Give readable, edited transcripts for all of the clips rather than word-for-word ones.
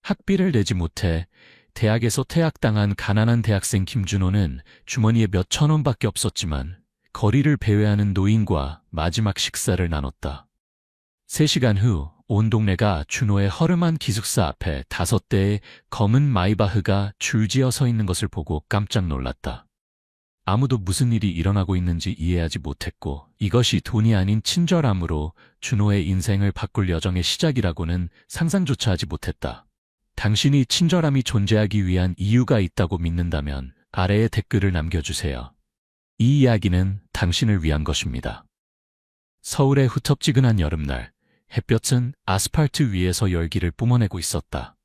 학비를 내지 못해 대학에서 퇴학당한 가난한 대학생 김준호는 주머니에 몇 천 원밖에 없었지만 거리를 배회하는 노인과 마지막 식사를 나눴다. 3시간 후 온 동네가 준호의 허름한 기숙사 앞에 5대의 검은 마이바흐가 줄지어 서 있는 것을 보고 깜짝 놀랐다. 아무도 무슨 일이 일어나고 있는지 이해하지 못했고 이것이 돈이 아닌 친절함으로 준호의 인생을 바꿀 여정의 시작이라고는 상상조차 하지 못했다. 당신이 친절함이 존재하기 위한 이유가 있다고 믿는다면 아래에 댓글을 남겨주세요. 이 이야기는 당신을 위한 것입니다. 서울의 후텁지근한 여름날, 햇볕은 아스팔트 위에서 열기를 뿜어내고 있었다.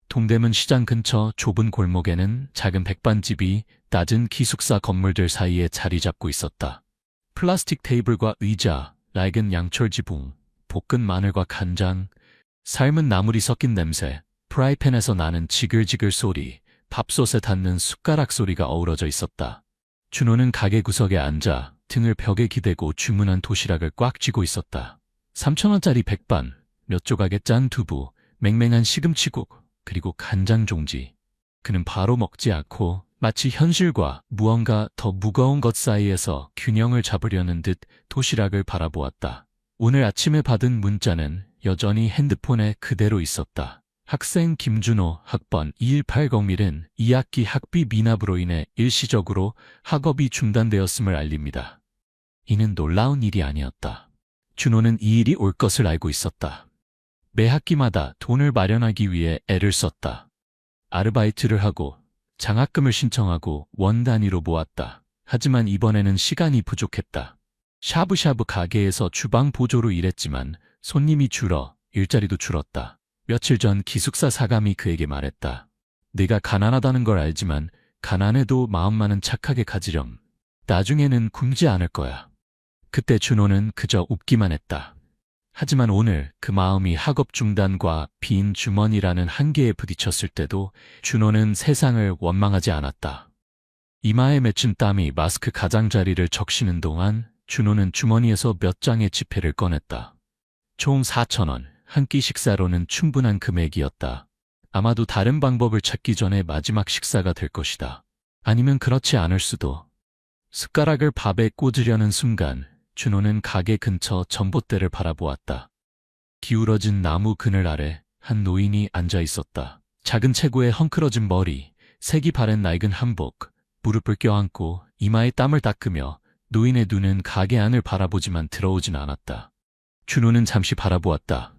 동대문 시장 근처 좁은 골목에는 작은 백반집이 낮은 기숙사 건물들 사이에 자리 잡고 있었다. 플라스틱 테이블과 의자, 낡은 양철 지붕, 볶은 마늘과 간장, 삶은 나물이 섞인 냄새, 프라이팬에서 나는 지글지글 소리, 밥솥에 닿는 숟가락 소리가 어우러져 있었다. 준호는 가게 구석에 앉아 등을 벽에 기대고 주문한 도시락을 꽉 쥐고 있었다. 3,000원짜리 백반, 몇 조각의 짠 두부, 맹맹한 시금치국, 그리고 간장 종지. 그는 바로 먹지 않고 마치 현실과 무언가 더 무거운 것 사이에서 균형을 잡으려는 듯 도시락을 바라보았다. 오늘 아침에 받은 문자는 여전히 핸드폰에 그대로 있었다. 학생 김준호 학번 2180밀은 2학기 학비 미납으로 인해 일시적으로 학업이 중단되었음을 알립니다. 이는 놀라운 일이 아니었다. 준호는 이 일이 올 것을 알고 있었다. 매 학기마다 돈을 마련하기 위해 애를 썼다. 아르바이트를 하고 장학금을 신청하고 원 단위로 모았다. 하지만 이번에는 시간이 부족했다. 샤브샤브 가게에서 주방 보조로 일했지만 손님이 줄어 일자리도 줄었다. 며칠 전 기숙사 사감이 그에게 말했다. 네가 가난하다는 걸 알지만 가난해도 마음만은 착하게 가지렴. 나중에는 굶지 않을 거야. 그때 준호는 그저 웃기만 했다. 하지만 오늘 그 마음이 학업 중단과 빈 주머니라는 한계에 부딪혔을 때도 준호는 세상을 원망하지 않았다. 이마에 맺힌 땀이 마스크 가장자리를 적시는 동안 준호는 주머니에서 몇 장의 지폐를 꺼냈다. 총 4,000원, 한 끼 식사로는 충분한 금액이었다. 아마도 다른 방법을 찾기 전에 마지막 식사가 될 것이다. 아니면 그렇지 않을 수도. 숟가락을 밥에 꽂으려는 순간 준호는 가게 근처 전봇대를 바라보았다. 기울어진 나무 그늘 아래 한 노인이 앉아 있었다. 작은 체구에 헝클어진 머리, 색이 바랜 낡은 한복, 무릎을 껴안고 이마에 땀을 닦으며 노인의 눈은 가게 안을 바라보지만 들어오진 않았다. 준호는 잠시 바라보았다.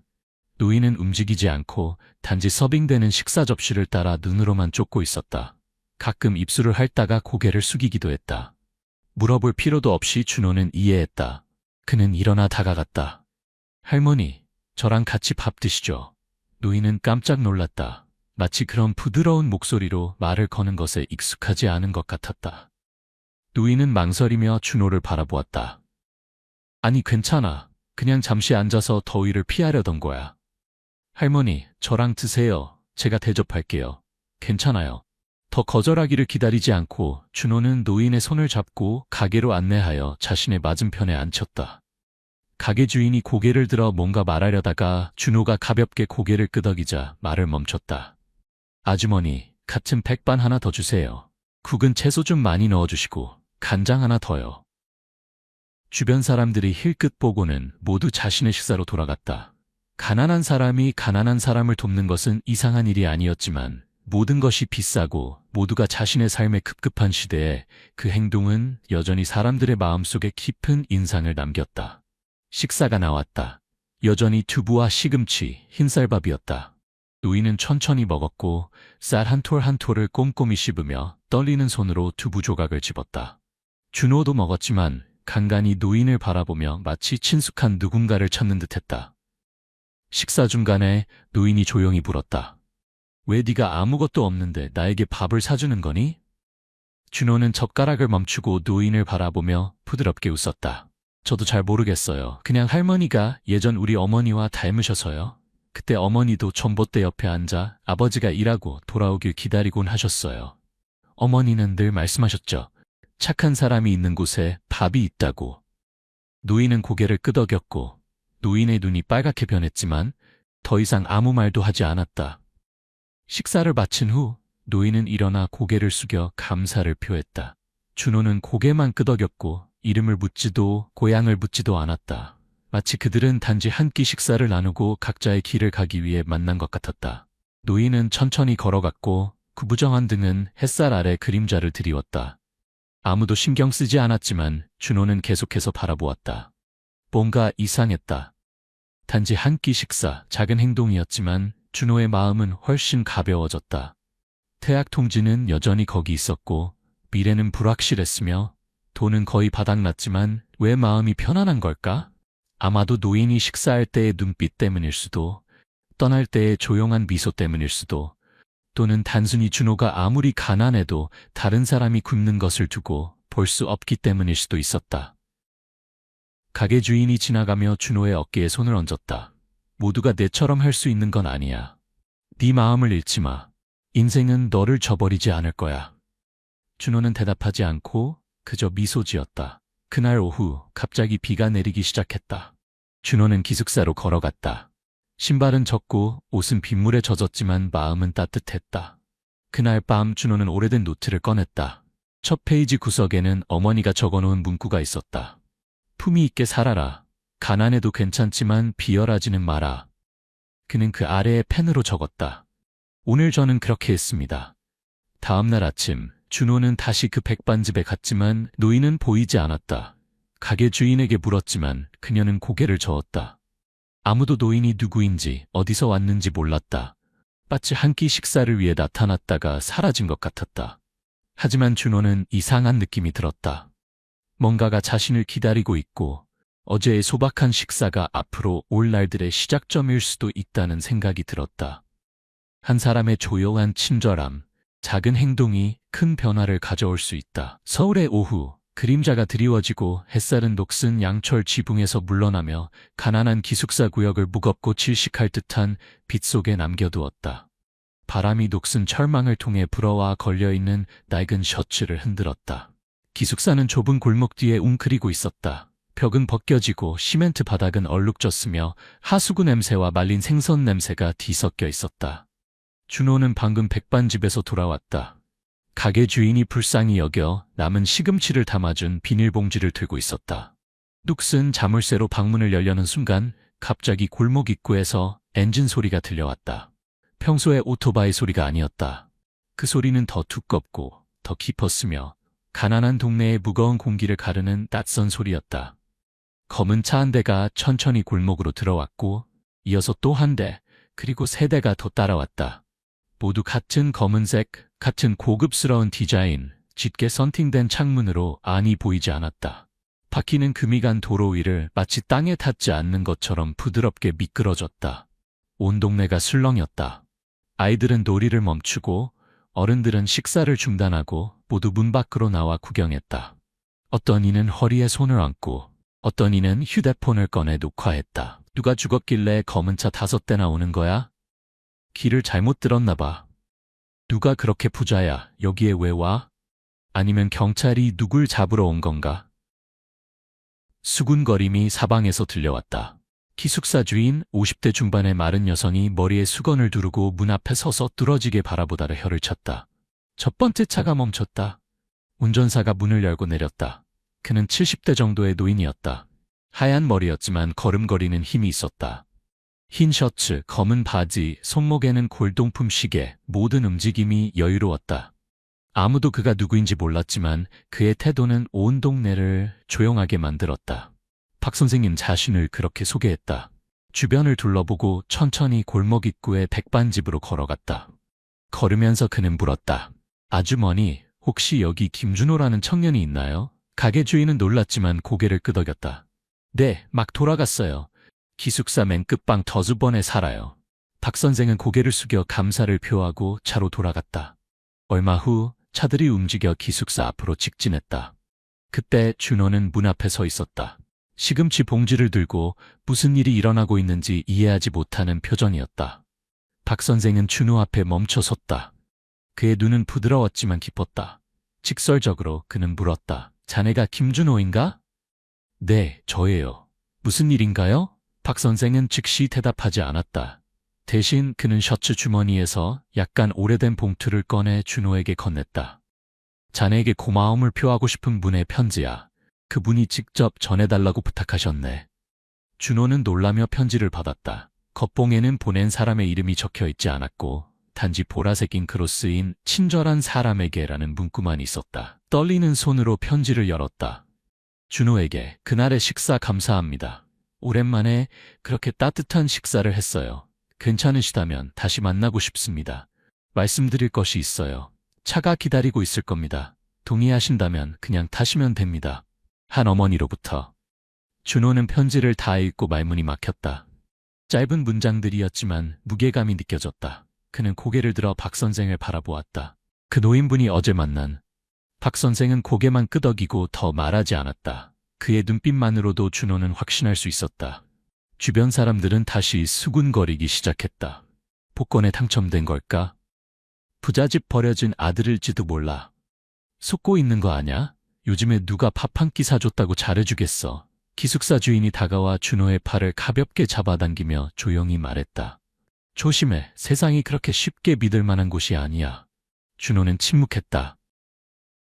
노인은 움직이지 않고 단지 서빙되는 식사 접시를 따라 눈으로만 쫓고 있었다. 가끔 입술을 핥다가 고개를 숙이기도 했다. 물어볼 필요도 없이 준호는 이해했다. 그는 일어나 다가갔다. 할머니, 저랑 같이 밥 드시죠. 노인은 깜짝 놀랐다. 마치 그런 부드러운 목소리로 말을 거는 것에 익숙하지 않은 것 같았다. 노인은 망설이며 준호를 바라보았다. 아니, 괜찮아. 그냥 잠시 앉아서 더위를 피하려던 거야. 할머니, 저랑 드세요. 제가 대접할게요. 괜찮아요. 더 거절하기를 기다리지 않고 준호는 노인의 손을 잡고 가게로 안내하여 자신의 맞은편에 앉혔다. 가게 주인이 고개를 들어 뭔가 말하려다가 준호가 가볍게 고개를 끄덕이자 말을 멈췄다. 아주머니, 같은 백반 하나 더 주세요. 국은 채소 좀 많이 넣어주시고 간장 하나 더요. 주변 사람들이 힐끗 보고는 모두 자신의 식사로 돌아갔다. 가난한 사람이 가난한 사람을 돕는 것은 이상한 일이 아니었지만 모든 것이 비싸고 모두가 자신의 삶에 급급한 시대에 그 행동은 여전히 사람들의 마음속에 깊은 인상을 남겼다. 식사가 나왔다. 여전히 두부와 시금치, 흰쌀밥이었다. 노인은 천천히 먹었고 쌀 한 톨 한 톨을 꼼꼼히 씹으며 떨리는 손으로 두부 조각을 집었다. 준호도 먹었지만 간간히 노인을 바라보며 마치 친숙한 누군가를 찾는 듯했다. 식사 중간에 노인이 조용히 물었다. 왜 네가 아무것도 없는데 나에게 밥을 사주는 거니? 준호는 젓가락을 멈추고 노인을 바라보며 부드럽게 웃었다. 저도 잘 모르겠어요. 그냥 할머니가 예전 우리 어머니와 닮으셔서요. 그때 어머니도 전봇대 옆에 앉아 아버지가 일하고 돌아오길 기다리곤 하셨어요. 어머니는 늘 말씀하셨죠. 착한 사람이 있는 곳에 밥이 있다고. 노인은 고개를 끄덕였고 노인의 눈이 빨갛게 변했지만 더 이상 아무 말도 하지 않았다. 식사를 마친 후 노인은 일어나 고개를 숙여 감사를 표했다. 준호는 고개만 끄덕였고 이름을 묻지도 고향을 묻지도 않았다. 마치 그들은 단지 한 끼 식사를 나누고 각자의 길을 가기 위해 만난 것 같았다. 노인은 천천히 걸어갔고 구부정한 등은 햇살 아래 그림자를 드리웠다. 아무도 신경 쓰지 않았지만 준호는 계속해서 바라보았다. 뭔가 이상했다. 단지 한 끼 식사, 작은 행동이었지만 준호의 마음은 훨씬 가벼워졌다. 태학 통지는 여전히 거기 있었고 미래는 불확실했으며 돈은 거의 바닥났지만 왜 마음이 편안한 걸까? 아마도 노인이 식사할 때의 눈빛 때문일 수도, 떠날 때의 조용한 미소 때문일 수도, 또는 단순히 준호가 아무리 가난해도 다른 사람이 굶는 것을 두고 볼 수 없기 때문일 수도 있었다. 가게 주인이 지나가며 준호의 어깨에 손을 얹었다. 모두가 내처럼 할 수 있는 건 아니야. 네 마음을 잃지 마. 인생은 너를 저버리지 않을 거야. 준호는 대답하지 않고 그저 미소 지었다. 그날 오후 갑자기 비가 내리기 시작했다. 준호는 기숙사로 걸어갔다. 신발은 젖고 옷은 빗물에 젖었지만 마음은 따뜻했다. 그날 밤 준호는 오래된 노트를 꺼냈다. 첫 페이지 구석에는 어머니가 적어놓은 문구가 있었다. 품위 있게 살아라. 가난해도 괜찮지만 비열하지는 마라. 그는 그 아래에 펜으로 적었다. 오늘 저는 그렇게 했습니다. 다음 날 아침 준호는 다시 그 백반집에 갔지만 노인은 보이지 않았다. 가게 주인에게 물었지만 그녀는 고개를 저었다. 아무도 노인이 누구인지 어디서 왔는지 몰랐다. 마치 한 끼 식사를 위해 나타났다가 사라진 것 같았다. 하지만 준호는 이상한 느낌이 들었다. 뭔가가 자신을 기다리고 있고 어제의 소박한 식사가 앞으로 올 날들의 시작점일 수도 있다는 생각이 들었다. 한 사람의 조용한 친절함, 작은 행동이 큰 변화를 가져올 수 있다. 서울의 오후, 그림자가 드리워지고 햇살은 녹슨 양철 지붕에서 물러나며 가난한 기숙사 구역을 무겁고 질식할 듯한 빛 속에 남겨두었다. 바람이 녹슨 철망을 통해 불어와 걸려있는 낡은 셔츠를 흔들었다. 기숙사는 좁은 골목 뒤에 웅크리고 있었다. 벽은 벗겨지고 시멘트 바닥은 얼룩졌으며 하수구 냄새와 말린 생선 냄새가 뒤섞여 있었다. 준호는 방금 백반집에서 돌아왔다. 가게 주인이 불쌍히 여겨 남은 시금치를 담아준 비닐봉지를 들고 있었다. 녹슨 자물쇠로 방문을 열려는 순간 갑자기 골목 입구에서 엔진 소리가 들려왔다. 평소의 오토바이 소리가 아니었다. 그 소리는 더 두껍고 더 깊었으며 가난한 동네의 무거운 공기를 가르는 낯선 소리였다. 검은 차 한 대가 천천히 골목으로 들어왔고 이어서 또 한 대, 그리고 세 대가 더 따라왔다. 모두 같은 검은색, 같은 고급스러운 디자인, 짙게 선팅된 창문으로 안이 보이지 않았다. 바퀴는 금이 간 도로 위를 마치 땅에 닿지 않는 것처럼 부드럽게 미끄러졌다. 온 동네가 술렁였다. 아이들은 놀이를 멈추고 어른들은 식사를 중단하고 모두 문 밖으로 나와 구경했다. 어떤 이는 허리에 손을 얹고 어떤 이는 휴대폰을 꺼내 녹화했다. 누가 죽었길래 검은 차 5대나 오는 거야? 길을 잘못 들었나 봐. 누가 그렇게 부자야? 여기에 왜 와? 아니면 경찰이 누굴 잡으러 온 건가? 수군거림이 사방에서 들려왔다. 기숙사 주인 50대 중반의 마른 여성이 머리에 수건을 두르고 문 앞에 서서 뚫어지게 바라보다가 혀를 쳤다. 첫 번째 차가 멈췄다. 운전사가 문을 열고 내렸다. 그는 70대 정도의 노인이었다. 하얀 머리였지만 걸음걸이는 힘이 있었다. 흰 셔츠, 검은 바지, 손목에는 골동품 시계, 모든 움직임이 여유로웠다. 아무도 그가 누구인지 몰랐지만 그의 태도는 온 동네를 조용하게 만들었다. 박 선생님 자신을 그렇게 소개했다. 주변을 둘러보고 천천히 골목 입구의 백반집으로 걸어갔다. 걸으면서 그는 물었다. 아주머니, 혹시 여기 김준호라는 청년이 있나요? 가게 주인은 놀랐지만 고개를 끄덕였다. 네, 막 돌아갔어요. 기숙사 맨 끝방 더즈번에 살아요. 박 선생은 고개를 숙여 감사를 표하고 차로 돌아갔다. 얼마 후 차들이 움직여 기숙사 앞으로 직진했다. 그때 준호는 문 앞에 서 있었다. 시금치 봉지를 들고 무슨 일이 일어나고 있는지 이해하지 못하는 표정이었다. 박 선생은 준호 앞에 멈춰 섰다. 그의 눈은 부드러웠지만 깊었다. 직설적으로 그는 물었다. 자네가 김준호인가? 네, 저예요. 무슨 일인가요? 박 선생은 즉시 대답하지 않았다. 대신 그는 셔츠 주머니에서 약간 오래된 봉투를 꺼내 준호에게 건넸다. 자네에게 고마움을 표하고 싶은 분의 편지야. 그분이 직접 전해달라고 부탁하셨네. 준호는 놀라며 편지를 받았다. 겉봉에는 보낸 사람의 이름이 적혀 있지 않았고 단지 보라색 잉크로 쓰인 친절한 사람에게라는 문구만 있었다. 떨리는 손으로 편지를 열었다. 준호에게 그날의 식사 감사합니다. 오랜만에 그렇게 따뜻한 식사를 했어요. 괜찮으시다면 다시 만나고 싶습니다. 말씀드릴 것이 있어요. 차가 기다리고 있을 겁니다. 동의하신다면 그냥 타시면 됩니다. 한 어머니로부터. 준호는 편지를 다 읽고 말문이 막혔다. 짧은 문장들이었지만 무게감이 느껴졌다. 그는 고개를 들어 박 선생을 바라보았다. 그 노인분이 어제 만난. 박 선생은 고개만 끄덕이고 더 말하지 않았다. 그의 눈빛만으로도 준호는 확신할 수 있었다. 주변 사람들은 다시 수군거리기 시작했다. 복권에 당첨된 걸까? 부잣집 버려진 아들일지도 몰라. 속고 있는 거 아냐? 요즘에 누가 밥 한 끼 사줬다고 잘해주겠어. 기숙사 주인이 다가와 준호의 팔을 가볍게 잡아당기며 조용히 말했다. 조심해. 세상이 그렇게 쉽게 믿을 만한 곳이 아니야. 준호는 침묵했다.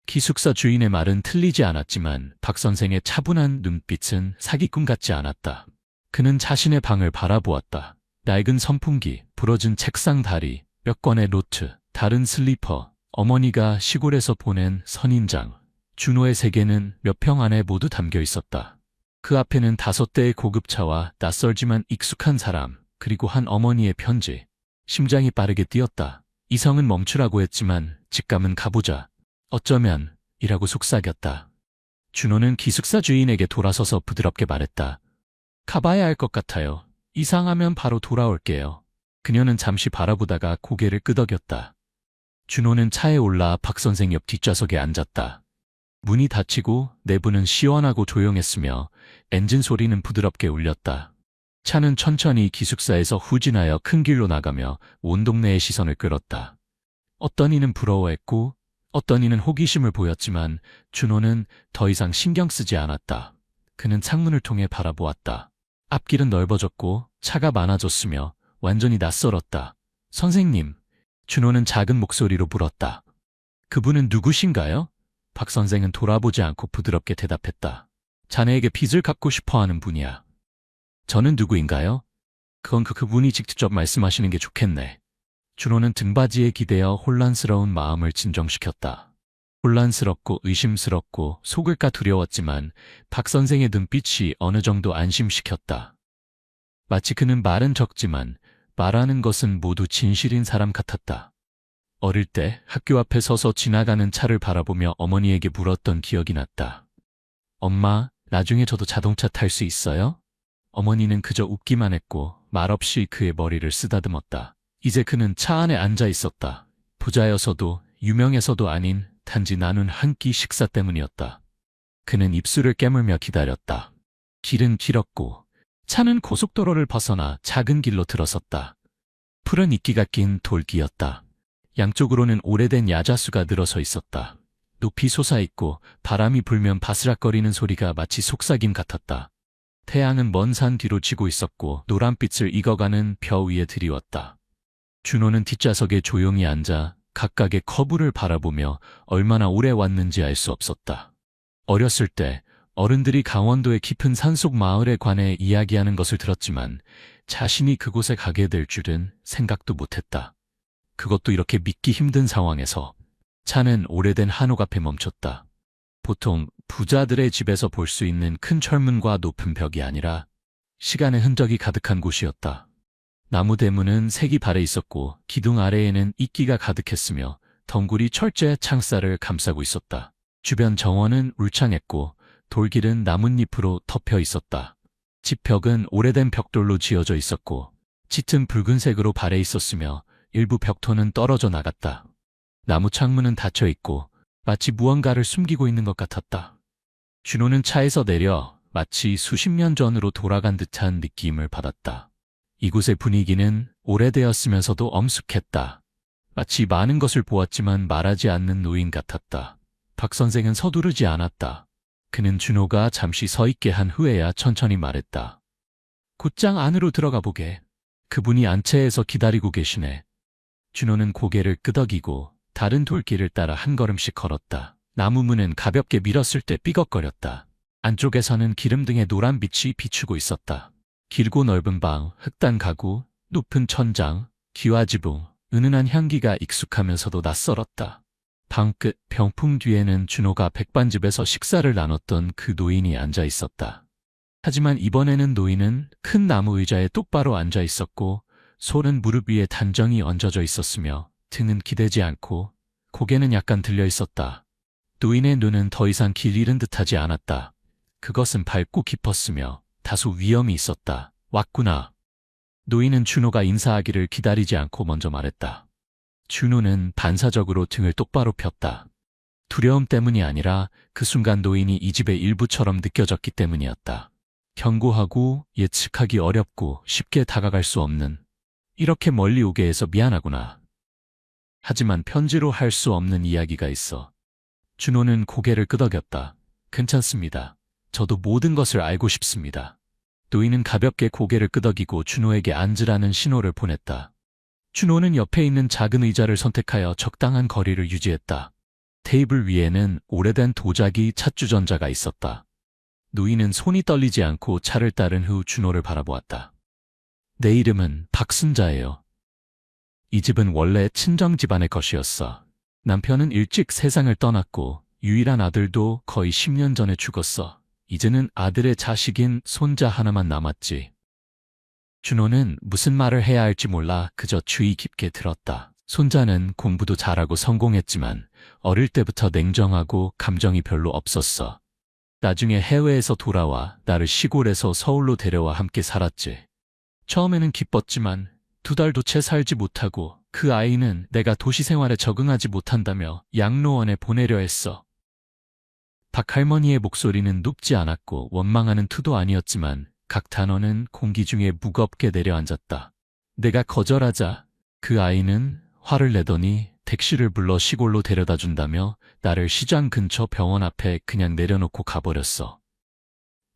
기숙사 주인의 말은 틀리지 않았지만 박 선생의 차분한 눈빛은 사기꾼 같지 않았다. 그는 자신의 방을 바라보았다. 낡은 선풍기, 부러진 책상 다리, 몇 권의 노트, 다른 슬리퍼, 어머니가 시골에서 보낸 선인장. 준호의 세계는 몇 평 안에 모두 담겨 있었다. 그 앞에는 5대의 고급차와 낯설지만 익숙한 사람, 그리고 한 어머니의 편지. 심장이 빠르게 뛰었다. 이성은 멈추라고 했지만 직감은 가보자. 어쩌면 이라고 속삭였다. 준호는 기숙사 주인에게 돌아서서 부드럽게 말했다. 가봐야 할 것 같아요. 이상하면 바로 돌아올게요. 그녀는 잠시 바라보다가 고개를 끄덕였다. 준호는 차에 올라 박 선생 옆 뒷좌석에 앉았다. 문이 닫히고 내부는 시원하고 조용했으며 엔진 소리는 부드럽게 울렸다. 차는 천천히 기숙사에서 후진하여 큰 길로 나가며 온 동네의 시선을 끌었다. 어떤 이는 부러워했고 어떤 이는 호기심을 보였지만 준호는 더 이상 신경 쓰지 않았다. 그는 창문을 통해 바라보았다. 앞길은 넓어졌고 차가 많아졌으며 완전히 낯설었다. 선생님, 준호는 작은 목소리로 물었다. 그분은 누구신가요? 박 선생은 돌아보지 않고 부드럽게 대답했다. 자네에게 빚을 갚고 싶어하는 분이야. 저는 누구인가요? 그건 그분이 직접 말씀하시는 게 좋겠네. 준호는 등받이에 기대어 혼란스러운 마음을 진정시켰다. 혼란스럽고 의심스럽고 속을까 두려웠지만 박 선생의 눈빛이 어느 정도 안심시켰다. 마치 그는 말은 적지만 말하는 것은 모두 진실인 사람 같았다. 어릴 때 학교 앞에 서서 지나가는 차를 바라보며 어머니에게 물었던 기억이 났다. 엄마, 나중에 저도 자동차 탈 수 있어요? 어머니는 그저 웃기만 했고 말없이 그의 머리를 쓰다듬었다. 이제 그는 차 안에 앉아 있었다. 부자여서도 유명해서도 아닌 단지 나눈 한 끼 식사 때문이었다. 그는 입술을 깨물며 기다렸다. 길은 길었고 차는 고속도로를 벗어나 작은 길로 들어섰다. 푸른 이끼가 낀 돌길이었다. 양쪽으로는 오래된 야자수가 늘어서 있었다. 높이 솟아있고 바람이 불면 바스락거리는 소리가 마치 속삭임 같았다. 태양은 먼 산 뒤로 지고 있었고 노란빛을 익어가는 벼 위에 드리웠다. 준호는 뒷좌석에 조용히 앉아 각각의 커브를 바라보며 얼마나 오래 왔는지 알 수 없었다. 어렸을 때 어른들이 강원도의 깊은 산속 마을에 관해 이야기하는 것을 들었지만 자신이 그곳에 가게 될 줄은 생각도 못했다. 그것도 이렇게 믿기 힘든 상황에서 차는 오래된 한옥 앞에 멈췄다. 보통 부자들의 집에서 볼 수 있는 큰 철문과 높은 벽이 아니라 시간의 흔적이 가득한 곳이었다. 나무 대문은 색이 발해 있었고 기둥 아래에는 이끼가 가득했으며 덩굴이 철제 창살을 감싸고 있었다. 주변 정원은 울창했고 돌길은 나뭇잎으로 덮여 있었다. 집 벽은 오래된 벽돌로 지어져 있었고 짙은 붉은색으로 발해 있었으며 일부 벽토는 떨어져 나갔다. 나무 창문은 닫혀 있고 마치 무언가를 숨기고 있는 것 같았다. 준호는 차에서 내려 마치 수십 년 전으로 돌아간 듯한 느낌을 받았다. 이곳의 분위기는 오래되었으면서도 엄숙했다. 마치 많은 것을 보았지만 말하지 않는 노인 같았다. 박 선생은 서두르지 않았다. 그는 준호가 잠시 서 있게 한 후에야 천천히 말했다. 곧장 안으로 들어가 보게. 그분이 안채에서 기다리고 계시네. 준호는 고개를 끄덕이고 다른 돌길을 따라 한 걸음씩 걸었다. 나무 문은 가볍게 밀었을 때 삐걱거렸다. 안쪽에서는 기름등의 노란 빛이 비추고 있었다. 길고 넓은 방, 흑단 가구, 높은 천장, 기와지붕, 은은한 향기가 익숙하면서도 낯설었다. 방 끝 병풍 뒤에는 준호가 백반집에서 식사를 나눴던 그 노인이 앉아 있었다. 하지만 이번에는 노인은 큰 나무 의자에 똑바로 앉아 있었고 손은 무릎 위에 단정히 얹어져 있었으며 등은 기대지 않고 고개는 약간 들려 있었다. 노인의 눈은 더 이상 길 잃은 듯하지 않았다. 그것은 밝고 깊었으며 다소 위험이 있었다. 왔구나. 노인은 준호가 인사하기를 기다리지 않고 먼저 말했다. 준호는 반사적으로 등을 똑바로 폈다. 두려움 때문이 아니라 그 순간 노인이 이 집의 일부처럼 느껴졌기 때문이었다. 견고하고 예측하기 어렵고 쉽게 다가갈 수 없는, 이렇게 멀리 오게 해서 미안하구나. 하지만 편지로 할 수 없는 이야기가 있어. 준호는 고개를 끄덕였다. 괜찮습니다. 저도 모든 것을 알고 싶습니다. 노인은 가볍게 고개를 끄덕이고 준호에게 앉으라는 신호를 보냈다. 준호는 옆에 있는 작은 의자를 선택하여 적당한 거리를 유지했다. 테이블 위에는 오래된 도자기 찻주전자가 있었다. 노인은 손이 떨리지 않고 차를 따른 후 준호를 바라보았다. 내 이름은 박순자예요. 이 집은 원래 친정 집안의 것이었어. 남편은 일찍 세상을 떠났고 유일한 아들도 거의 10년 전에 죽었어. 이제는 아들의 자식인 손자 하나만 남았지. 준호는 무슨 말을 해야 할지 몰라 그저 주의 깊게 들었다. 손자는 공부도 잘하고 성공했지만 어릴 때부터 냉정하고 감정이 별로 없었어. 나중에 해외에서 돌아와 나를 시골에서 서울로 데려와 함께 살았지. 처음에는 기뻤지만 2달도 채 살지 못하고 그 아이는 내가 도시 생활에 적응하지 못한다며 양로원에 보내려 했어. 박할머니의 목소리는 높지 않았고 원망하는 투도 아니었지만 각 단어는 공기 중에 무겁게 내려앉았다. 내가 거절하자 그 아이는 화를 내더니 택시를 불러 시골로 데려다 준다며 나를 시장 근처 병원 앞에 그냥 내려놓고 가버렸어.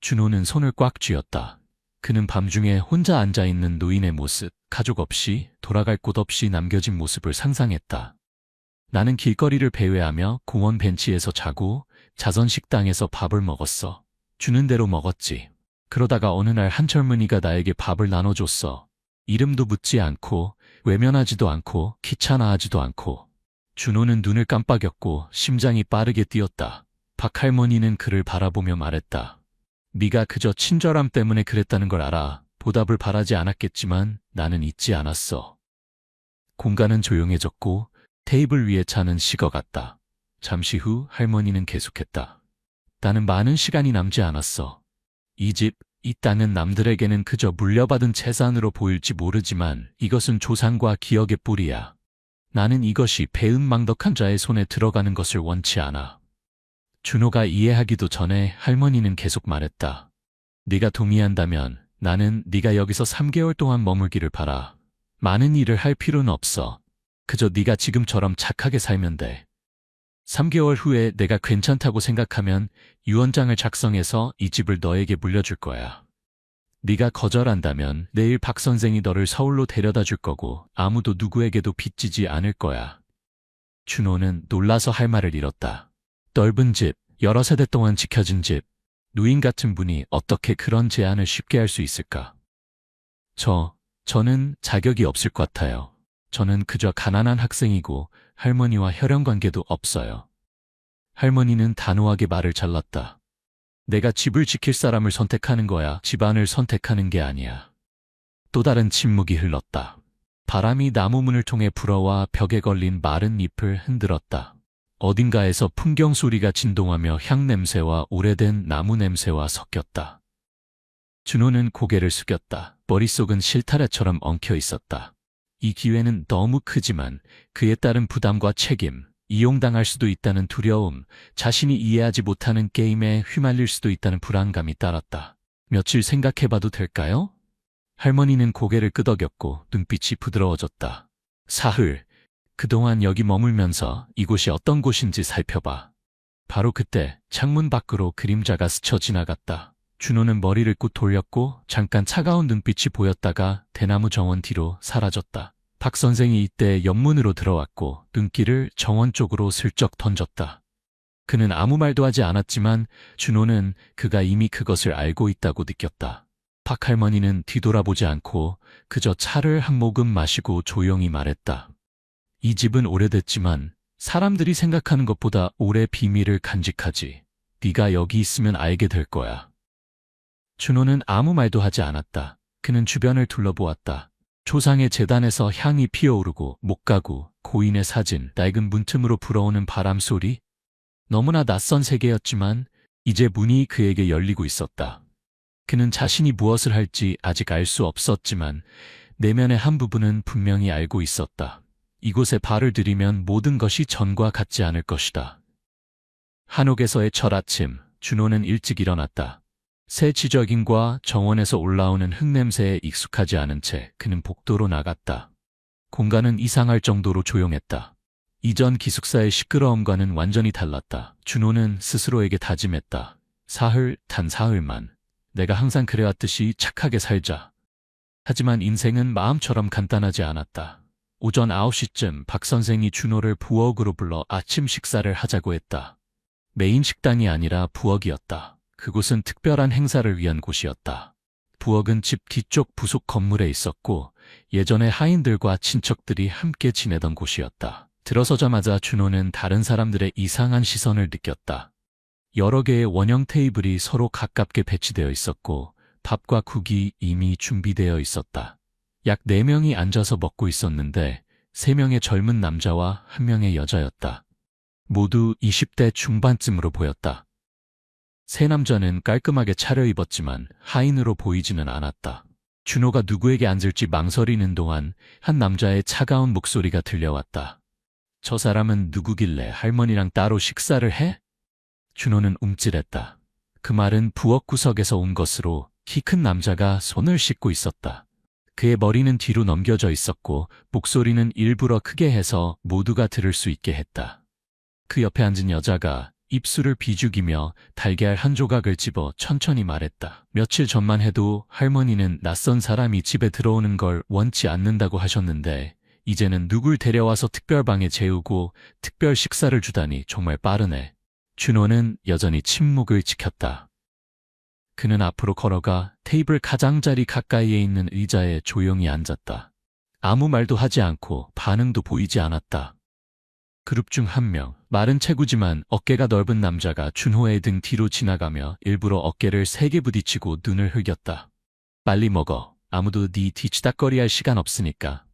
준호는 손을 꽉 쥐었다. 그는 밤중에 혼자 앉아있는 노인의 모습, 가족 없이 돌아갈 곳 없이 남겨진 모습을 상상했다. 나는 길거리를 배회하며 공원 벤치에서 자고 자선 식당에서 밥을 먹었어. 주는 대로 먹었지. 그러다가 어느 날 한 젊은이가 나에게 밥을 나눠줬어. 이름도 묻지 않고 외면하지도 않고 귀찮아하지도 않고. 준호는 눈을 깜빡였고 심장이 빠르게 뛰었다. 박할머니는 그를 바라보며 말했다. 네가 그저 친절함 때문에 그랬다는 걸 알아. 보답을 바라지 않았겠지만 나는 잊지 않았어. 공간은 조용해졌고 테이블 위에 차는 식어갔다. 잠시 후 할머니는 계속했다. 나는 많은 시간이 남지 않았어. 이 집, 이 땅은 남들에게는 그저 물려받은 재산으로 보일지 모르지만 이것은 조상과 기억의 뿌리야. 나는 이것이 배은망덕한 자의 손에 들어가는 것을 원치 않아. 준호가 이해하기도 전에 할머니는 계속 말했다. 네가 동의한다면 나는 네가 여기서 3개월 동안 머물기를 바라. 많은 일을 할 필요는 없어. 그저 네가 지금처럼 착하게 살면 돼. 3개월 후에 내가 괜찮다고 생각하면 유언장을 작성해서 이 집을 너에게 물려줄 거야. 네가 거절한다면 내일 박 선생이 너를 서울로 데려다 줄 거고 아무도 누구에게도 빚지지 않을 거야. 준호는 놀라서 할 말을 잃었다. 넓은 집, 여러 세대 동안 지켜진 집, 누인 같은 분이 어떻게 그런 제안을 쉽게 할 수 있을까? 저는 자격이 없을 것 같아요. 저는 그저 가난한 학생이고 할머니와 혈연관계도 없어요. 할머니는 단호하게 말을 잘랐다. 내가 집을 지킬 사람을 선택하는 거야. 집안을 선택하는 게 아니야. 또 다른 침묵이 흘렀다. 바람이 나무 문을 통해 불어와 벽에 걸린 마른 잎을 흔들었다. 어딘가에서 풍경 소리가 진동하며 향 냄새와 오래된 나무 냄새와 섞였다. 준호는 고개를 숙였다. 머릿속은 실타래처럼 엉켜 있었다. 이 기회는 너무 크지만 그에 따른 부담과 책임, 이용당할 수도 있다는 두려움, 자신이 이해하지 못하는 게임에 휘말릴 수도 있다는 불안감이 따랐다. 며칠 생각해봐도 될까요? 할머니는 고개를 끄덕였고 눈빛이 부드러워졌다. 사흘, 그동안 여기 머물면서 이곳이 어떤 곳인지 살펴봐. 바로 그때 창문 밖으로 그림자가 스쳐 지나갔다. 준호는 머리를 꾹 돌렸고 잠깐 차가운 눈빛이 보였다가 대나무 정원 뒤로 사라졌다. 박 선생이 이때 옆문으로 들어왔고 눈길을 정원 쪽으로 슬쩍 던졌다. 그는 아무 말도 하지 않았지만 준호는 그가 이미 그것을 알고 있다고 느꼈다. 박 할머니는 뒤돌아보지 않고 그저 차를 한 모금 마시고 조용히 말했다. 이 집은 오래됐지만 사람들이 생각하는 것보다 오래 비밀을 간직하지. 네가 여기 있으면 알게 될 거야. 준호는 아무 말도 하지 않았다. 그는 주변을 둘러보았다. 초상의 재단에서 향이 피어오르고 목가구, 고인의 사진, 낡은 문틈으로 불어오는 바람 소리. 너무나 낯선 세계였지만 이제 문이 그에게 열리고 있었다. 그는 자신이 무엇을 할지 아직 알 수 없었지만 내면의 한 부분은 분명히 알고 있었다. 이곳에 발을 들이면 모든 것이 전과 같지 않을 것이다. 한옥에서의 첫 아침, 준호는 일찍 일어났다. 새 지저귀과 정원에서 올라오는 흙냄새에 익숙하지 않은 채 그는 복도로 나갔다. 공간은 이상할 정도로 조용했다. 이전 기숙사의 시끄러움과는 완전히 달랐다. 준호는 스스로에게 다짐했다. 단 사흘만. 내가 항상 그래왔듯이 착하게 살자. 하지만 인생은 마음처럼 간단하지 않았다. 오전 9시쯤 박 선생이 준호를 부엌으로 불러 아침 식사를 하자고 했다. 메인 식당이 아니라 부엌이었다. 그곳은 특별한 행사를 위한 곳이었다. 부엌은 집 뒤쪽 부속 건물에 있었고 예전에 하인들과 친척들이 함께 지내던 곳이었다. 들어서자마자 준호는 다른 사람들의 이상한 시선을 느꼈다. 여러 개의 원형 테이블이 서로 가깝게 배치되어 있었고 밥과 국이 이미 준비되어 있었다. 약 4명이 앉아서 먹고 있었는데 3명의 젊은 남자와 1명의 여자였다. 모두 20대 중반쯤으로 보였다. 세 남자는 깔끔하게 차려입었지만 하인으로 보이지는 않았다. 준호가 누구에게 앉을지 망설이는 동안 한 남자의 차가운 목소리가 들려왔다. 저 사람은 누구길래 할머니랑 따로 식사를 해? 준호는 움찔했다. 그 말은 부엌 구석에서 온 것으로 키 큰 남자가 손을 씻고 있었다. 그의 머리는 뒤로 넘겨져 있었고 목소리는 일부러 크게 해서 모두가 들을 수 있게 했다. 그 옆에 앉은 여자가 입술을 비죽이며 달걀 한 조각을 집어 천천히 말했다. 며칠 전만 해도 할머니는 낯선 사람이 집에 들어오는 걸 원치 않는다고 하셨는데 이제는 누굴 데려와서 특별방에 재우고 특별 식사를 주다니 정말 빠르네. 준호는 여전히 침묵을 지켰다. 그는 앞으로 걸어가 테이블 가장자리 가까이에 있는 의자에 조용히 앉았다. 아무 말도 하지 않고 반응도 보이지 않았다. 그룹 중 한 명, 마른 체구지만 어깨가 넓은 남자가 준호의 등 뒤로 지나가며 일부러 어깨를 세게 부딪히고 눈을 흘겼다. 빨리 먹어. 아무도 네 뒤치다꺼리할 시간 없으니까.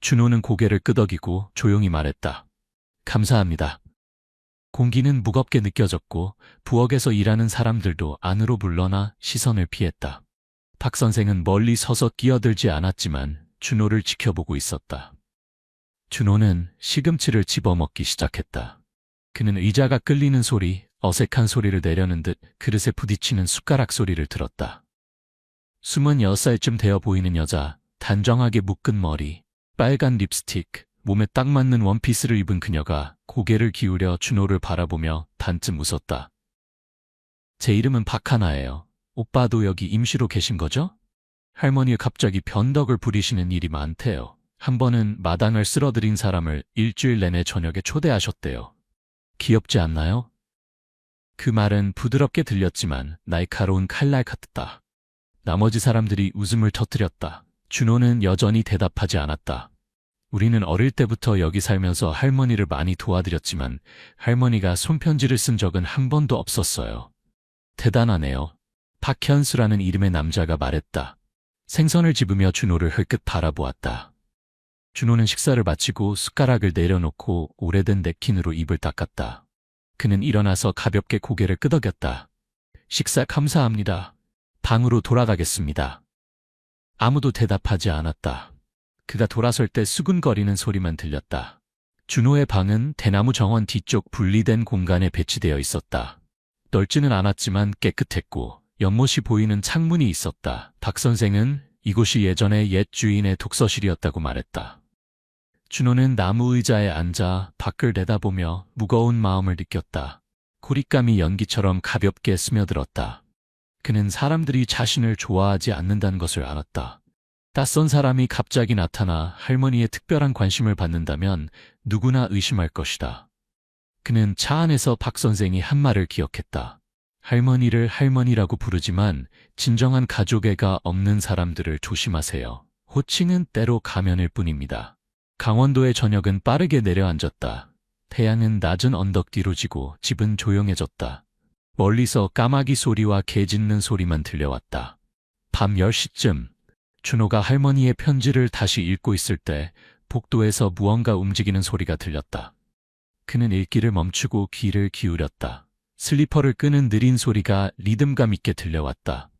준호는 고개를 끄덕이고 조용히 말했다. 감사합니다. 공기는 무겁게 느껴졌고 부엌에서 일하는 사람들도 안으로 물러나 시선을 피했다. 박 선생은 멀리 서서 끼어들지 않았지만 준호를 지켜보고 있었다. 준호는 시금치를 집어먹기 시작했다. 그는 의자가 끌리는 소리, 어색한 소리를 내려는 듯 그릇에 부딪히는 숟가락 소리를 들었다. 26살쯤 되어 보이는 여자, 단정하게 묶은 머리, 빨간 립스틱, 몸에 딱 맞는 원피스를 입은 그녀가 고개를 기울여 준호를 바라보며 반쯤 웃었다. 제 이름은 박하나예요. 오빠도 여기 임시로 계신 거죠? 할머니가 갑자기 변덕을 부리시는 일이 많대요. 한 번은 마당을 쓸어들인 사람을 일주일 내내 저녁에 초대하셨대요. 귀엽지 않나요? 그 말은 부드럽게 들렸지만 날카로운 칼날 같았다. 나머지 사람들이 웃음을 터뜨렸다. 준호는 여전히 대답하지 않았다. 우리는 어릴 때부터 여기 살면서 할머니를 많이 도와드렸지만 할머니가 손편지를 쓴 적은 한 번도 없었어요. 대단하네요. 박현수라는 이름의 남자가 말했다. 생선을 집으며 준호를 흘끗 바라보았다. 준호는 식사를 마치고 숟가락을 내려놓고 오래된 냅킨으로 입을 닦았다. 그는 일어나서 가볍게 고개를 끄덕였다. 식사 감사합니다. 방으로 돌아가겠습니다. 아무도 대답하지 않았다. 그가 돌아설 때 수근거리는 소리만 들렸다. 준호의 방은 대나무 정원 뒤쪽 분리된 공간에 배치되어 있었다. 넓지는 않았지만 깨끗했고 연못이 보이는 창문이 있었다. 박 선생은 이곳이 예전에 옛 주인의 독서실이었다고 말했다. 준호는 나무 의자에 앉아 밖을 내다보며 무거운 마음을 느꼈다. 고립감이 연기처럼 가볍게 스며들었다. 그는 사람들이 자신을 좋아하지 않는다는 것을 알았다. 낯선 사람이 갑자기 나타나 할머니의 특별한 관심을 받는다면 누구나 의심할 것이다. 그는 차 안에서 박 선생이 한 말을 기억했다. 할머니를 할머니라고 부르지만 진정한 가족애가 없는 사람들을 조심하세요. 호칭은 때로 가면일 뿐입니다. 강원도의 저녁은 빠르게 내려앉았다. 태양은 낮은 언덕 뒤로 지고 집은 조용해졌다. 멀리서 까마귀 소리와 개 짖는 소리만 들려왔다. 밤 10시쯤 준호가 할머니의 편지를 다시 읽고 있을 때 복도에서 무언가 움직이는 소리가 들렸다. 그는 읽기를 멈추고 귀를 기울였다. 슬리퍼를 끄는 느린 소리가 리듬감 있게 들려왔다.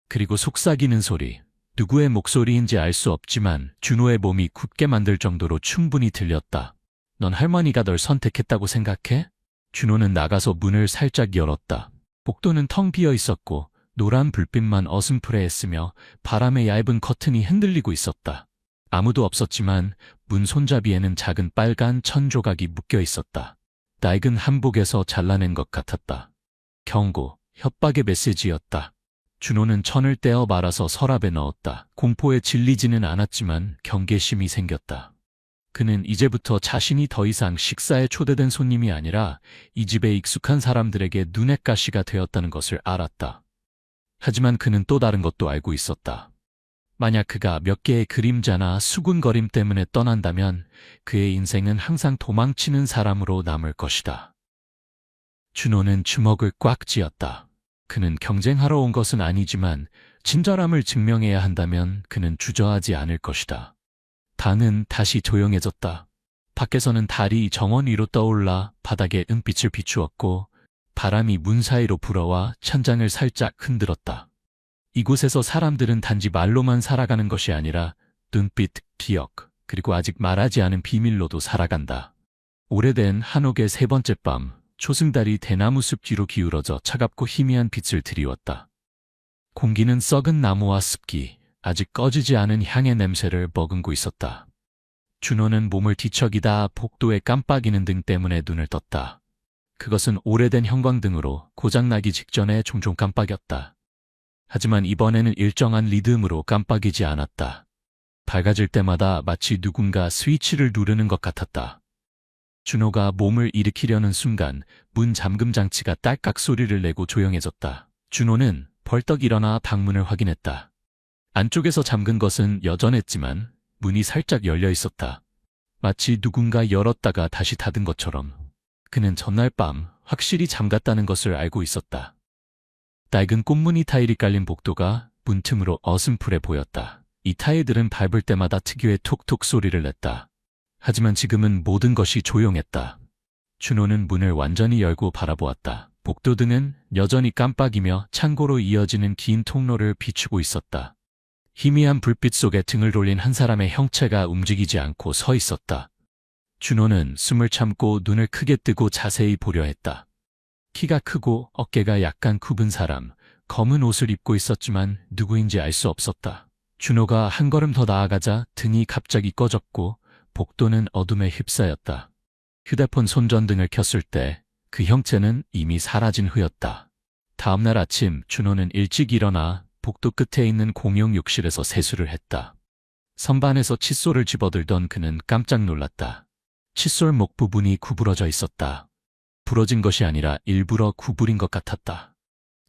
그리고 속삭이는 소리. 누구의 목소리인지 알 수 없지만 준호의 몸이 굳게 만들 정도로 충분히 들렸다. 넌 할머니가 널 선택했다고 생각해? 준호는 나가서 문을 살짝 열었다. 복도는 텅 비어 있었고 노란 불빛만 어슴푸레했으며 바람에 얇은 커튼이 흔들리고 있었다. 아무도 없었지만 문 손잡이에는 작은 빨간 천 조각이 묶여 있었다. 낡은 한복에서 잘라낸 것 같았다. 경고, 협박의 메시지였다. 준호는 천을 떼어 말아서 서랍에 넣었다. 공포에 질리지는 않았지만 경계심이 생겼다. 그는 이제부터 자신이 더 이상 식사에 초대된 손님이 아니라 이 집에 익숙한 사람들에게 눈엣 가시가 되었다는 것을 알았다. 하지만 그는 또 다른 것도 알고 있었다. 만약 그가 몇 개의 그림자나 수군거림 때문에 떠난다면 그의 인생은 항상 도망치는 사람으로 남을 것이다. 준호는 주먹을 꽉 쥐었다. 그는 경쟁하러 온 것은 아니지만 친절함을 증명해야 한다면 그는 주저하지 않을 것이다. 방은 다시 조용해졌다. 밖에서는 달이 정원 위로 떠올라 바닥에 은빛을 비추었고 바람이 문 사이로 불어와 천장을 살짝 흔들었다. 이곳에서 사람들은 단지 말로만 살아가는 것이 아니라 눈빛, 기억, 그리고 아직 말하지 않은 비밀로도 살아간다. 오래된 한옥의 세 번째 밤, 초승달이 대나무 숲 뒤로 기울어져 차갑고 희미한 빛을 드리웠다. 공기는 썩은 나무와 습기, 아직 꺼지지 않은 향의 냄새를 머금고 있었다. 준호는 몸을 뒤척이다 복도에 깜빡이는 등 때문에 눈을 떴다. 그것은 오래된 형광등으로 고장나기 직전에 종종 깜빡였다. 하지만 이번에는 일정한 리듬으로 깜빡이지 않았다. 밝아질 때마다 마치 누군가 스위치를 누르는 것 같았다. 준호가 몸을 일으키려는 순간 문 잠금 장치가 딸깍 소리를 내고 조용해졌다. 준호는 벌떡 일어나 방문을 확인했다. 안쪽에서 잠근 것은 여전했지만 문이 살짝 열려 있었다. 마치 누군가 열었다가 다시 닫은 것처럼. 그는 전날 밤 확실히 잠갔다는 것을 알고 있었다. 낡은 꽃무늬 타일이 깔린 복도가 문틈으로 어슴푸레 보였다. 이 타일들은 밟을 때마다 특유의 톡톡 소리를 냈다. 하지만 지금은 모든 것이 조용했다. 준호는 문을 완전히 열고 바라보았다. 복도등은 여전히 깜빡이며 창고로 이어지는 긴 통로를 비추고 있었다. 희미한 불빛 속에 등을 돌린 한 사람의 형체가 움직이지 않고 서 있었다. 준호는 숨을 참고 눈을 크게 뜨고 자세히 보려 했다. 키가 크고 어깨가 약간 굽은 사람, 검은 옷을 입고 있었지만 누구인지 알 수 없었다. 준호가 한 걸음 더 나아가자 등이 갑자기 꺼졌고 복도는 어둠에 휩싸였다. 휴대폰 손전등을 켰을 때 그 형체는 이미 사라진 후였다. 다음날 아침 준호는 일찍 일어나 복도 끝에 있는 공용 욕실에서 세수를 했다. 선반에서 칫솔을 집어들던 그는 깜짝 놀랐다. 칫솔 목 부분이 구부러져 있었다. 부러진 것이 아니라 일부러 구부린 것 같았다.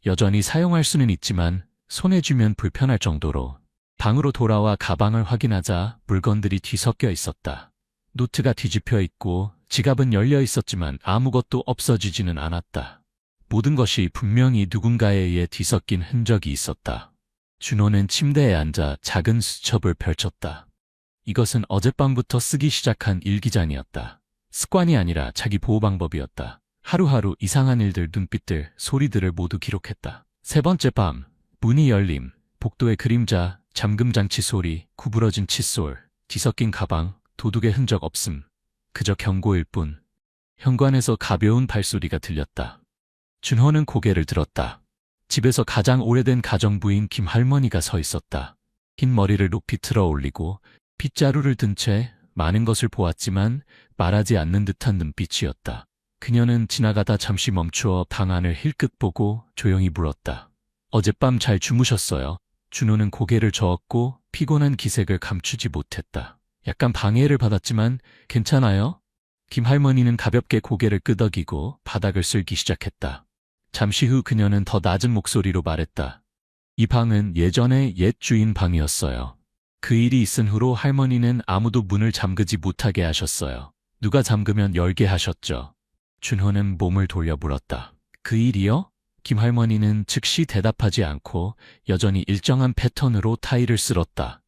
여전히 사용할 수는 있지만 손에 쥐면 불편할 정도로. 방으로 돌아와 가방을 확인하자 물건들이 뒤섞여 있었다. 노트가 뒤집혀 있고 지갑은 열려 있었지만 아무것도 없어지지는 않았다. 모든 것이 분명히 누군가에 의해 뒤섞인 흔적이 있었다. 준호는 침대에 앉아 작은 수첩을 펼쳤다. 이것은 어젯밤부터 쓰기 시작한 일기장이었다. 습관이 아니라 자기 보호 방법이었다. 하루하루 이상한 일들, 눈빛들, 소리들을 모두 기록했다. 세 번째 밤, 문이 열림, 복도의 그림자, 잠금장치 소리, 구부러진 칫솔, 뒤섞인 가방, 도둑의 흔적 없음. 그저 경고일 뿐. 현관에서 가벼운 발소리가 들렸다. 준호는 고개를 들었다. 집에서 가장 오래된 가정부인 김할머니가 서 있었다. 흰 머리를 높이 틀어 올리고 빗자루를 든 채 많은 것을 보았지만 말하지 않는 듯한 눈빛이었다. 그녀는 지나가다 잠시 멈추어 방 안을 힐끗 보고 조용히 물었다. 어젯밤 잘 주무셨어요? 준호는 고개를 저었고 피곤한 기색을 감추지 못했다. 약간 방해를 받았지만 괜찮아요? 김할머니는 가볍게 고개를 끄덕이고 바닥을 쓸기 시작했다. 잠시 후 그녀는 더 낮은 목소리로 말했다. 이 방은 예전에 옛 주인 방이었어요. 그 일이 있은 후로 할머니는 아무도 문을 잠그지 못하게 하셨어요. 누가 잠그면 열게 하셨죠. 준호는 몸을 돌려 물었다. 그 일이요? 김할머니는 즉시 대답하지 않고 여전히 일정한 패턴으로 타일을 쓸었다.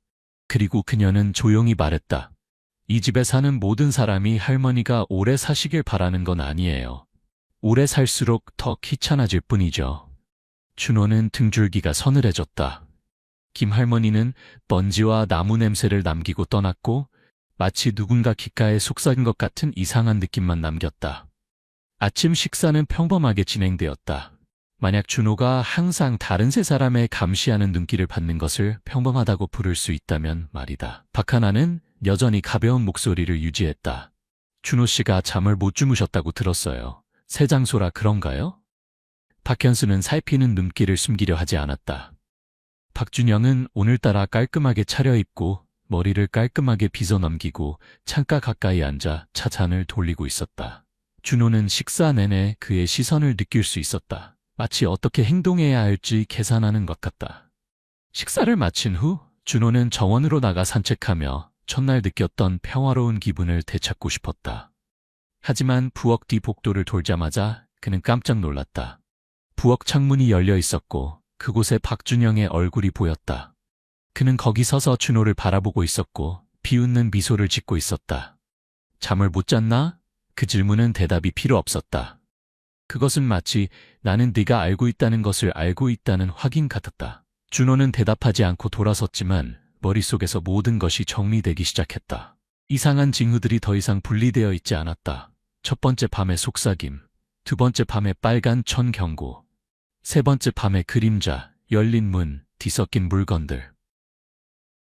그리고 그녀는 조용히 말했다. 이 집에 사는 모든 사람이 할머니가 오래 사시길 바라는 건 아니에요. 오래 살수록 더 귀찮아질 뿐이죠. 준호는 등줄기가 서늘해졌다. 김할머니는 먼지와 나무 냄새를 남기고 떠났고 마치 누군가 귓가에 속삭인 것 같은 이상한 느낌만 남겼다. 아침 식사는 평범하게 진행되었다. 만약 준호가 항상 다른 세 사람의 감시하는 눈길을 받는 것을 평범하다고 부를 수 있다면 말이다. 박하나는 여전히 가벼운 목소리를 유지했다. 준호 씨가 잠을 못 주무셨다고 들었어요. 새 장소라 그런가요? 박현수는 살피는 눈길을 숨기려 하지 않았다. 박준영은 오늘따라 깔끔하게 차려입고 머리를 깔끔하게 빗어 넘기고 창가 가까이 앉아 차잔을 돌리고 있었다. 준호는 식사 내내 그의 시선을 느낄 수 있었다. 마치 어떻게 행동해야 할지 계산하는 것 같다. 식사를 마친 후 준호는 정원으로 나가 산책하며 첫날 느꼈던 평화로운 기분을 되찾고 싶었다. 하지만 부엌 뒤 복도를 돌자마자 그는 깜짝 놀랐다. 부엌 창문이 열려 있었고 그곳에 박준영의 얼굴이 보였다. 그는 거기 서서 준호를 바라보고 있었고 비웃는 미소를 짓고 있었다. 잠을 못 잤나? 그 질문은 대답이 필요 없었다. 그것은 마치 나는 네가 알고 있다는 것을 알고 있다는 확인 같았다. 준호는 대답하지 않고 돌아섰지만 머릿속에서 모든 것이 정리되기 시작했다. 이상한 징후들이 더 이상 분리되어 있지 않았다. 첫 번째 밤의 속삭임, 두 번째 밤의 빨간 천 경고, 세 번째 밤의 그림자, 열린 문, 뒤섞인 물건들.